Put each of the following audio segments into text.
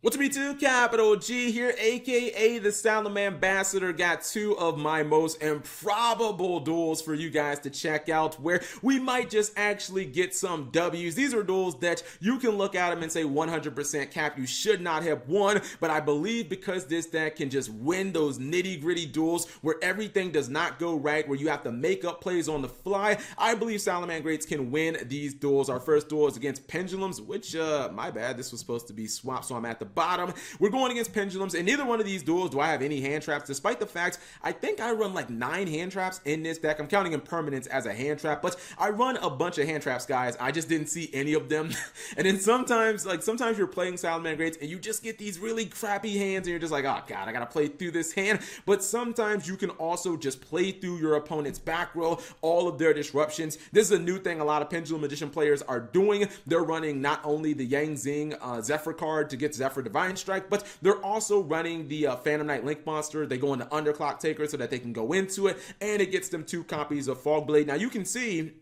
What's up, YouTube? Capital G here, aka the Salem Ambassador. Got two of my most improbable duels for you guys to check out, where we might just actually get some W's. These are duels that you can look at them and say 100% cap, you should not have won, but I believe because this deck can just win those nitty-gritty duels where everything does not go right, where you have to make up plays on the fly, I believe Salaman Greats can win these duels. Our first duel is against Pendulums, which, my bad, this was supposed to be swapped, so I'm at the bottom. We're going against Pendulums. In neither one of these duels do I have any hand traps, despite the fact I think I run like 9 hand traps in this deck. I'm counting Impermanence as a hand trap, but I run a bunch of hand traps, guys. I just didn't see any of them. And then sometimes you're playing Salaman Greats and you just get these really crappy hands and you're just like, oh god, I gotta play through this hand. But sometimes you can also just play through your opponent's back row, all of their disruptions. This is a new thing a lot of Pendulum Magician players are doing. They're running not only the Yang Zing Zephyr card to get Zephyr Divine Strike, but they're also running the Phantom Knight Link Monster. They go into Underclock Taker so that they can go into it, and it gets them 2 copies of Fog Blade. Now you can see,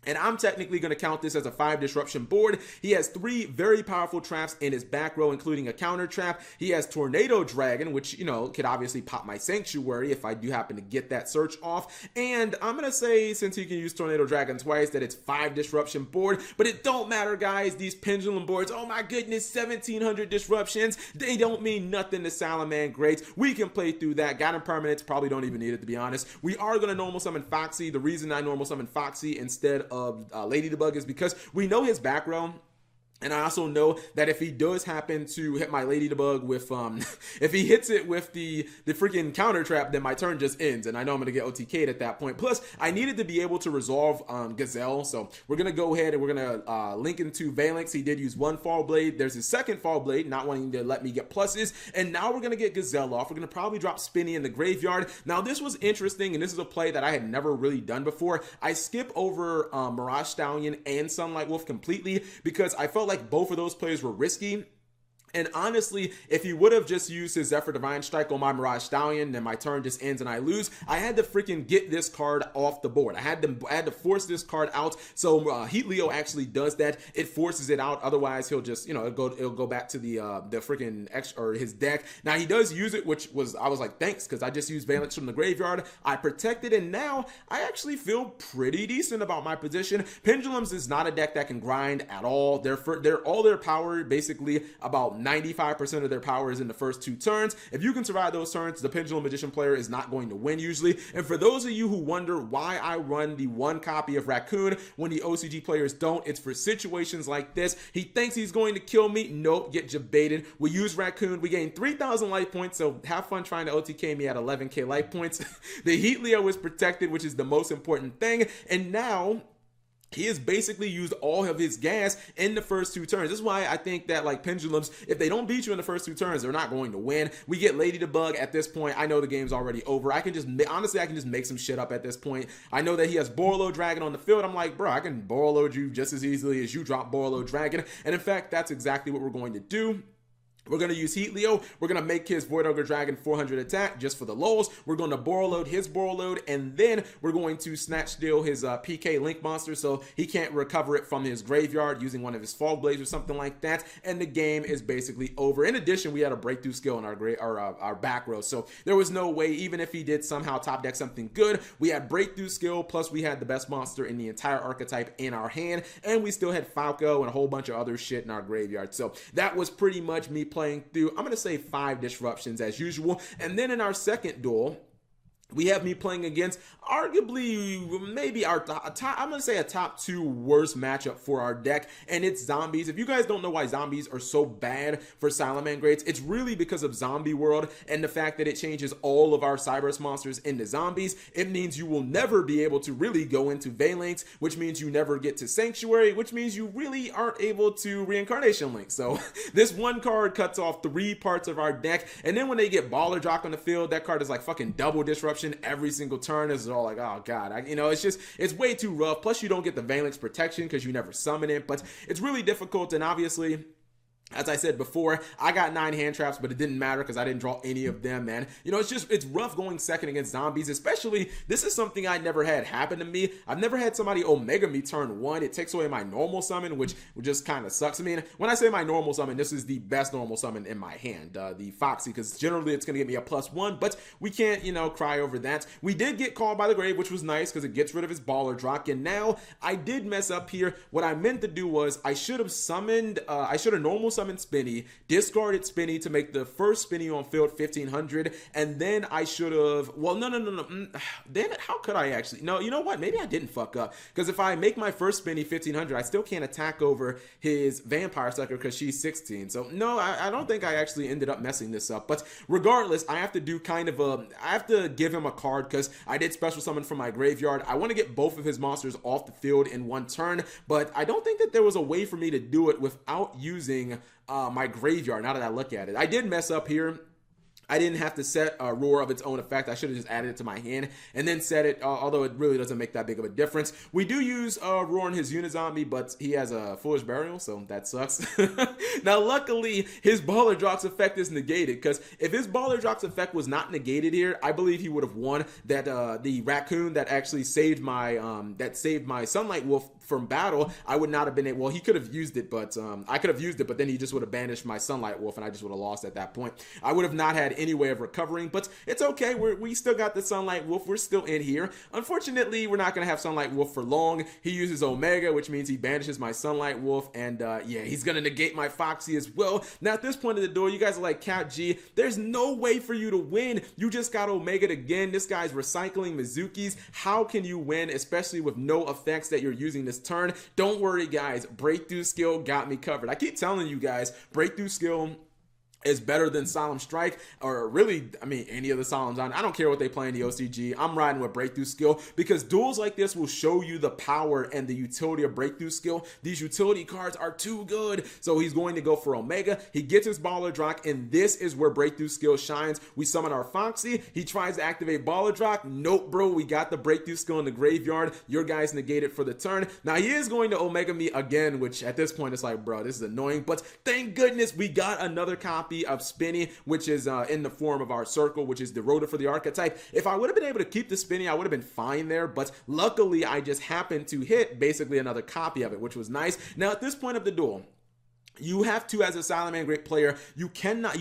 and I'm technically going to count this as a 5 disruption board. He has 3 very powerful traps in his back row, including a counter trap. He has Tornado Dragon, which, you know, could obviously pop my Sanctuary if I do happen to get that search off. And I'm going to say, since he can use Tornado Dragon twice, that it's 5 disruption board. But it don't matter, guys. These Pendulum boards, oh my goodness, 1700 disruptions. They don't mean nothing to Salaman Greats. We can play through that. Got Impermanence, probably don't even need it, to be honest. We are going to normal summon Foxy. The reason I normal summon Foxy instead of Lady the Bug is because we know his back row. And I also know that if he does happen to hit my Lady the Bug with, if he hits it with the freaking counter trap, then my turn just ends. And I know I'm going to get OTK'd at that point. Plus, I needed to be able to resolve Gazelle. So we're going to go ahead and we're going to link into Valence. He did use 1 Fall Blade. There's his 2nd Fall Blade, not wanting to let me get pluses. And now we're going to get Gazelle off. We're going to probably drop Spinny in the graveyard. Now, this was interesting, and this is a play that I had never really done before. I skip over Mirage Stallion and Sunlight Wolf completely because I felt like both of those plays were risky. And honestly, if he would have just used his Zephyr Divine Strike on my Mirage Stallion, then my turn just ends and I lose. I had to freaking get this card off the board. I had to force this card out. So Heat Leo actually does that. It forces it out. Otherwise, he'll just, you know, it'll go back to the freaking or his deck. Now he does use it, which was, I was like, thanks, because I just used Valence from the graveyard. I protected, and now I actually feel pretty decent about my position. Pendulums is not a deck that can grind at all. They're all their power basically about 95% of their power is in the first 2 turns. If you can survive those turns, the Pendulum Magician player is not going to win usually. And for those of you who wonder why I run the 1 copy of Raccoon when the OCG players don't, it's for situations like this. He thinks he's going to kill me. Nope, get jebaited. We use Raccoon. We gain 3,000 life points, so have fun trying to OTK me at 11k life points. The Heat Leo is protected, which is the most important thing. And now he has basically used all of his gas in the first 2 turns. This is why I think that, like, Pendulums, if they don't beat you in the first 2 turns, they're not going to win. We get Lady the Bug at this point. I know the game's already over. I can just make some shit up at this point. I know that he has Borolo Dragon on the field. I'm like, bro, I can Borolo you just as easily as you drop Borolo Dragon. And in fact, that's exactly what we're going to do. We're going to use Heat Leo. We're going to make his Void Ogre Dragon 400 attack just for the lulz. We're going to Borreload his Borreload, and then we're going to Snatch Steal his PK Link Monster so he can't recover it from his graveyard using one of his Fog Blades or something like that, and the game is basically over. In addition, we had a Breakthrough skill in our back row, so there was no way, even if he did somehow top deck something good, we had Breakthrough skill, plus we had the best monster in the entire archetype in our hand, and we still had Falco and a whole bunch of other shit in our graveyard. So that was pretty much me playing through, I'm going to say 5 disruptions as usual. And then in our second duel, we have me playing against arguably maybe our top, I'm going to say a top 2 worst matchup for our deck, and it's Zombies. If you guys don't know why Zombies are so bad for Salaman Greats, it's really because of Zombie World and the fact that it changes all of our Cyberus monsters into zombies. It means you will never be able to really go into Valence, which means you never get to Sanctuary, which means you really aren't able to Reincarnation Link. So this 1 card cuts off 3 parts of our deck, and then when they get Baller Jock on the field, that card is like fucking double disruption every single turn. This is all like, oh god, you know, it's way too rough. Plus you don't get the Valence protection because you never summon it, but it's really difficult. And obviously As I said before, I got 9 hand traps, but it didn't matter because I didn't draw any of them, man. You know, it's rough going second against zombies, especially this is something I never had happen to me. I've never had somebody Omega me turn 1. It takes away my normal summon, which just kind of sucks. I mean, when I say my normal summon, this is the best normal summon in my hand, the Foxy, because generally it's going to get me a +1, but we can't, you know, cry over that. We did get Called by the Grave, which was nice because it gets rid of his baller drop, and now I did mess up here. What I meant to do was I should have normal summoned Spinny, discarded Spinny to make the first Spinny on field 1500, and then I should have, well, no. Damn it, how could I actually? No, you know what? Maybe I didn't fuck up, because if I make my first Spinny 1500, I still can't attack over his Vampire Sucker because she's 16. So no, I don't think I actually ended up messing this up. But regardless, I have to do kind of I have to give him a card because I did special summon from my graveyard. I want to get both of his monsters off the field in one turn, but I don't think that there was a way for me to do it without using my graveyard, now that I look at it. I did mess up here. I didn't have to set a Roar of its own effect. I should have just added it to my hand and then set it, although it really doesn't make that big of a difference. We do use Roar in his Unizombie, but he has a Foolish Burial, so that sucks. Now, luckily, his Baller Drops effect is negated, because if his Baller Drops effect was not negated here, I believe he would have won. That the raccoon that actually saved my Sunlight Wolf from battle, I would not have been able, well, he could have used it, but I could have used it, but then he just would have banished my Sunlight Wolf and I just would have lost at that point. I would have not had any way of recovering, but it's okay. We still got the Sunlight Wolf. We're still in here. Unfortunately, we're not going to have Sunlight Wolf for long. He uses Omega, which means he banishes my Sunlight Wolf, and yeah, he's going to negate my Foxy as well. Now, at this point of the door, you guys are like, Cat G, there's no way for you to win. You just got Omega'd again. This guy's recycling Mizukis. How can you win, especially with no effects that you're using this turn? Don't worry, guys. Breakthrough Skill got me covered. I keep telling you guys, Breakthrough Skill is better than Solemn Strike, or really, I mean, any of the Solemns on. I don't care what they play in the OCG. I'm riding with Breakthrough Skill, because duels like this will show you the power and the utility of Breakthrough Skill. These utility cards are too good. So he's going to go for Omega. He gets his Baller Drop, and this is where Breakthrough Skill shines. We summon our Foxy. He tries to activate Baller Drop. Nope, bro. We got the Breakthrough Skill in the graveyard. Your guys negate it for the turn. Now, he is going to Omega me again, which at this point, it's like, bro, this is annoying. But thank goodness we got another copy of Spinny, which is in the form of our Circle, which is the Rota for the archetype. If I would have been able to keep the Spinny, I would have been fine there, but luckily I just happened to hit basically another copy of it, which was nice. Now, at this point of the duel, you have to, as a Silent Man Great player, you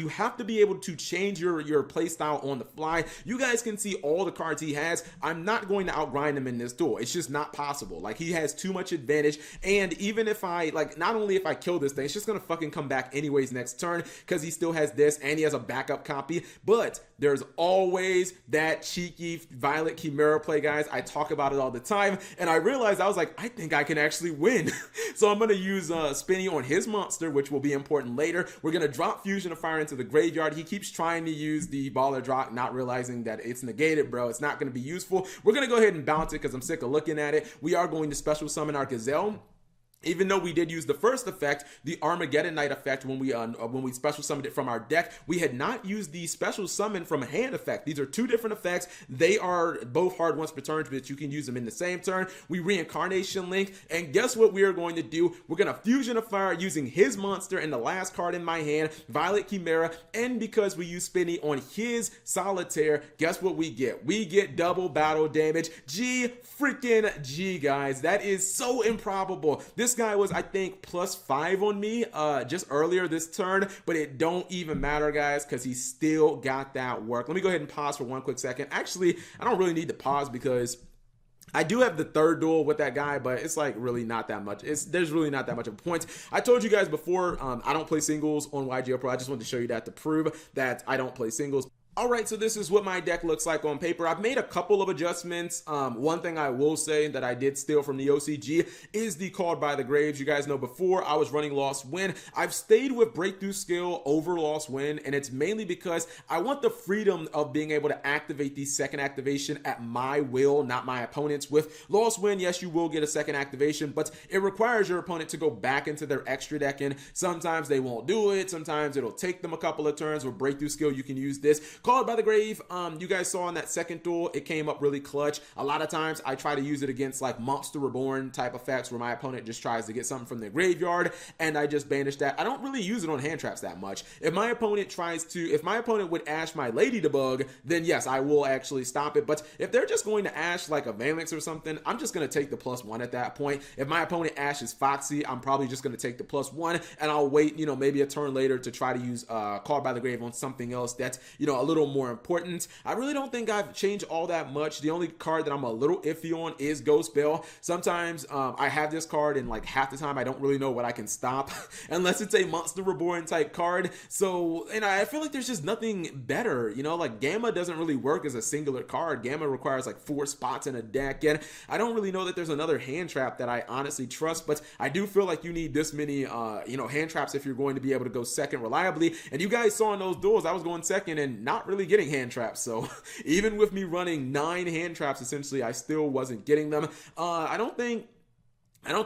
have to be able to change your play style on the fly. You guys can see all the cards he has. I'm not going to outgrind him in this duel. It's just not possible. Like, he has too much advantage, and even if I, like, not only if I kill this thing, it's just gonna fucking come back anyways next turn, because he still has this, and he has a backup copy, but there's always that cheeky Violet Chimera play, guys. I talk about it all the time, and I realized, I was like, I think I can actually win. So I'm gonna use Spinny on his monster, which will be important later. We're going to drop Fusion of Fire into the graveyard. He keeps trying to use the Baller Drop, not realizing that it's negated, bro. It's not going to be useful. We're going to go ahead and bounce it because I'm sick of looking at it. We are going to special summon our Gazelle. Even though we did use the first effect, the Armageddon Knight effect, when we special summoned it from our deck, we had not used the special summon from a hand effect. These are two different effects. They are both hard once per turn, but you can use them in the same turn. We Reincarnation Link, and guess what we are going to do? We're going to Fusion of Fire using his monster and the last card in my hand, Violet Chimera, and because we use Spinny on his Solitaire, guess what we get? We get double battle damage. G freaking G, guys. That is so improbable. This guy was, I think, +5 on me just earlier this turn, but it don't even matter, guys, because he still got that work. Let me go ahead and pause for one quick second. Actually, I don't really need to pause because I do have the third duel with that guy, but it's like really not that much. There's really not that much of a point. I told you guys before, I don't play singles on YGO Pro. I just wanted to show you that to prove that I don't play singles. Alright, so this is what my deck looks like on paper. I've made a couple of adjustments. One thing I will say that I did steal from the OCG is the Called by the Graves. You guys know before I was running Lost Win. I've stayed with Breakthrough Skill over Lost Win, and it's mainly because I want the freedom of being able to activate the second activation at my will, not my opponent's. With Lost Win, yes, you will get a second activation, but it requires your opponent to go back into their extra deck, and sometimes they won't do it. Sometimes it'll take them a couple of turns. With Breakthrough Skill, you can use this. Called by the Grave, you guys saw in that second duel, it came up really clutch. A lot of times I try to use it against like Monster Reborn type effects where my opponent just tries to get something from their graveyard and I just banish that. I don't really use it on hand traps that much. If my opponent would Ash my Ladybug, then yes, I will actually stop it. But if they're just going to Ash like a Valence or something, I'm just going to take the +1 at that point. If my opponent Ashes Foxy, I'm probably just going to take the +1 and I'll wait, maybe a turn later to try to use Called by the Grave on something else that's, a little more important. I really don't think I've changed all that much. The only card that I'm a little iffy on is Ghost Bell. Sometimes I have this card and like half the time I don't really know what I can stop unless it's a Monster Reborn type card. So, and I feel like there's just nothing better, like Gamma doesn't really work as a singular card. Gamma requires like 4 spots in a deck, and I don't really know that there's another hand trap that I honestly trust, but I do feel like you need this many, hand traps if you're going to be able to go second reliably. And you guys saw in those duels, I was going second and not really getting hand traps. So even with me running 9 hand traps, essentially, I still wasn't getting them. I don't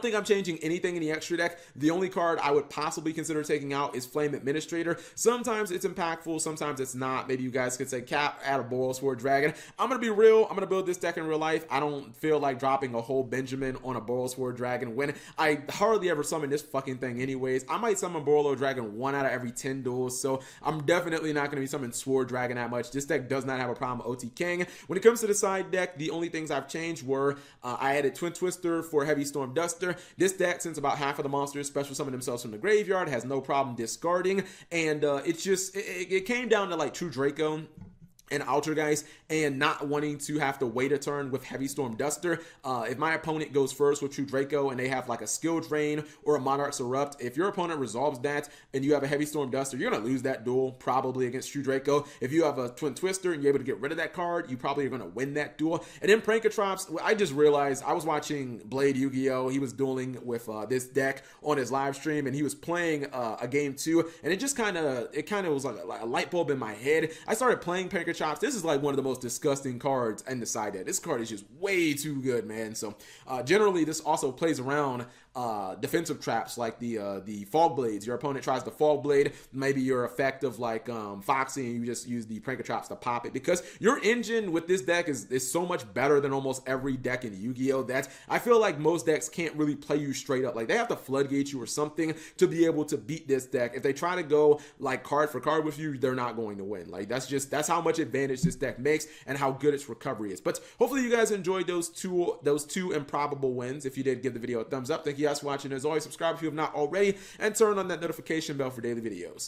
think I'm changing anything in the extra deck. The only card I would possibly consider taking out is Flame Administrator. Sometimes it's impactful, sometimes it's not. Maybe you guys could say Cap, add a Boils for a Dragon. I'm going to be real. I'm going to build this deck in real life. I don't feel like dropping a whole Benjamin on a Boils for a Dragon when I hardly ever summon this fucking thing anyways. I might summon Boils Dragon 1 out of every 10 duels, so I'm definitely not going to be summoning Sword Dragon that much. This deck does not have a problem with OT King. When it comes to the side deck, the only things I've changed were I added Twin Twister for Heavy Storm Duster. This deck, since about half of the monsters special summon themselves from the graveyard, has no problem discarding, and it came down to like True Draco and Altergeist and not wanting to have to wait a turn with Heavy Storm Duster. If my opponent goes first with True Draco and they have like a Skill Drain or a Monarch's Erupt, if your opponent resolves that and you have a Heavy Storm Duster, you're going to lose that duel probably against True Draco. If you have a Twin Twister and you're able to get rid of that card, you probably are going to win that duel. And then Prankatrops, I just realized I was watching Blade Yu-Gi-Oh! He was dueling with this deck on his live stream and he was playing a game 2, and it just kind of was like a light bulb in my head. I started playing Prankatrops. This is like one of the most disgusting cards in the side deck. This card is just way too good, man. So generally this also plays around defensive traps like the Fog Blades. Your opponent tries to Fog Blade, maybe your effect of like Foxy, and you just use the Prankatrops to pop it, because your engine with this deck is so much better than almost every deck in Yu-Gi-Oh! That I feel like most decks can't really play you straight up. Like they have to floodgate you or something to be able to beat this deck. If they try to go like card for card with you, they're not going to win. Like that's how much advantage this deck makes and how good its recovery is. But hopefully you guys enjoyed those two improbable wins. If you did, give the video a thumbs up. Thank you guys for watching. As always, subscribe if you have not already, and turn on that notification bell for daily videos.